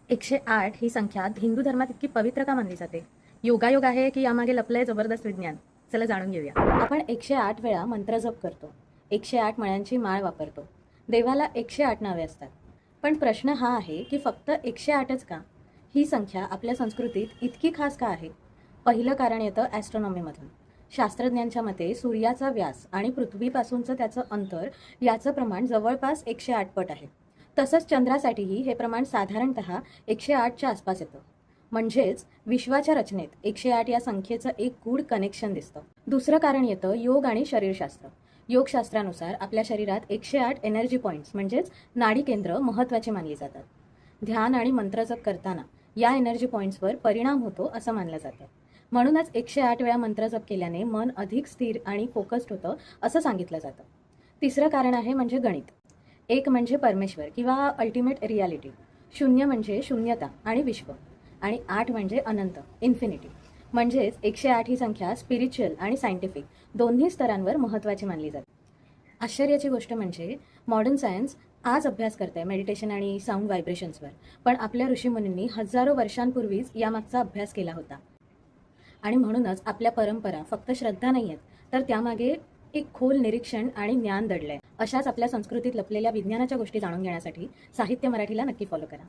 108 ही संख्या हिंदू धर्मात इतकी पवित्र का मानली जाते? योगायोग आहे की यामागे लपलंय जबरदस्त विज्ञान? चला जाणून घेऊया. आपण 108 वेळा मंत्र जप करतो. 108 मळ्यांची माळ वापरतो. देवाला 108 नावे असतात. पण प्रश्न हा आहे की फक्त 108च का? ही संख्या आपल्या संस्कृतीत इतकी खास का आहे? पहिलं कारण येतं ॲस्ट्रॉनॉमीमधून. शास्त्रज्ञांच्या मते सूर्याचा व्यास आणि पृथ्वीपासूनचं त्याचं अंतर याचं प्रमाण जवळपास 108 पट आहे. तसंच चंद्रासाठीही हे प्रमाण साधारणतः 108च्या आसपास येतं. म्हणजेच विश्वाच्या रचनेत 108 या संख्येचं एक गूढ कनेक्शन दिसतं. दुसरं कारण येतं योग आणि शरीरशास्त्र. योगशास्त्रानुसार आपल्या शरीरात 108 एनर्जी पॉईंट्स म्हणजेच नाडी केंद्र महत्त्वाची मानली जातात. ध्यान आणि मंत्रजप करताना या एनर्जी पॉईंट्सवर परिणाम होतो असं मानलं जातं. म्हणूनच 108 वेळा मंत्रजप केल्याने मन अधिक स्थिर आणि फोकस्ड होतं असं सांगितलं जातं. तिसरं कारण आहे म्हणजे गणित. 1 म्हणजे परमेश्वर किंवा अल्टिमेट रियालिटी, 0 म्हणजे शून्यता आणि विश्व, आणि 8 म्हणजे अनंत, इन्फिनिटी. म्हणजेच 108 ही संख्या स्पिरिच्युअल आणि सायंटिफिक दोन्ही स्तरांवर महत्त्वाची मानली जाते. आश्चर्याची गोष्ट म्हणजे मॉडर्न सायन्स आज अभ्यास करते मेडिटेशन आणि साऊंड व्हायब्रेशन्सवर, पण आपल्या ऋषीमुनींनी हजारो वर्षांपूर्वीच यामागचा अभ्यास केला होता. आणि म्हणूनच आपल्या परंपरा फक्त श्रद्धा नाही आहेत, तर त्यामागे एक खोल निरीक्षण आणि ज्ञान दडलंय. अशाच आपल्या संस्कृतीत लपलेल्या विज्ञानाच्या गोष्टी जाणून घेण्यासाठी साहित्य मराठीला नक्की फॉलो करा.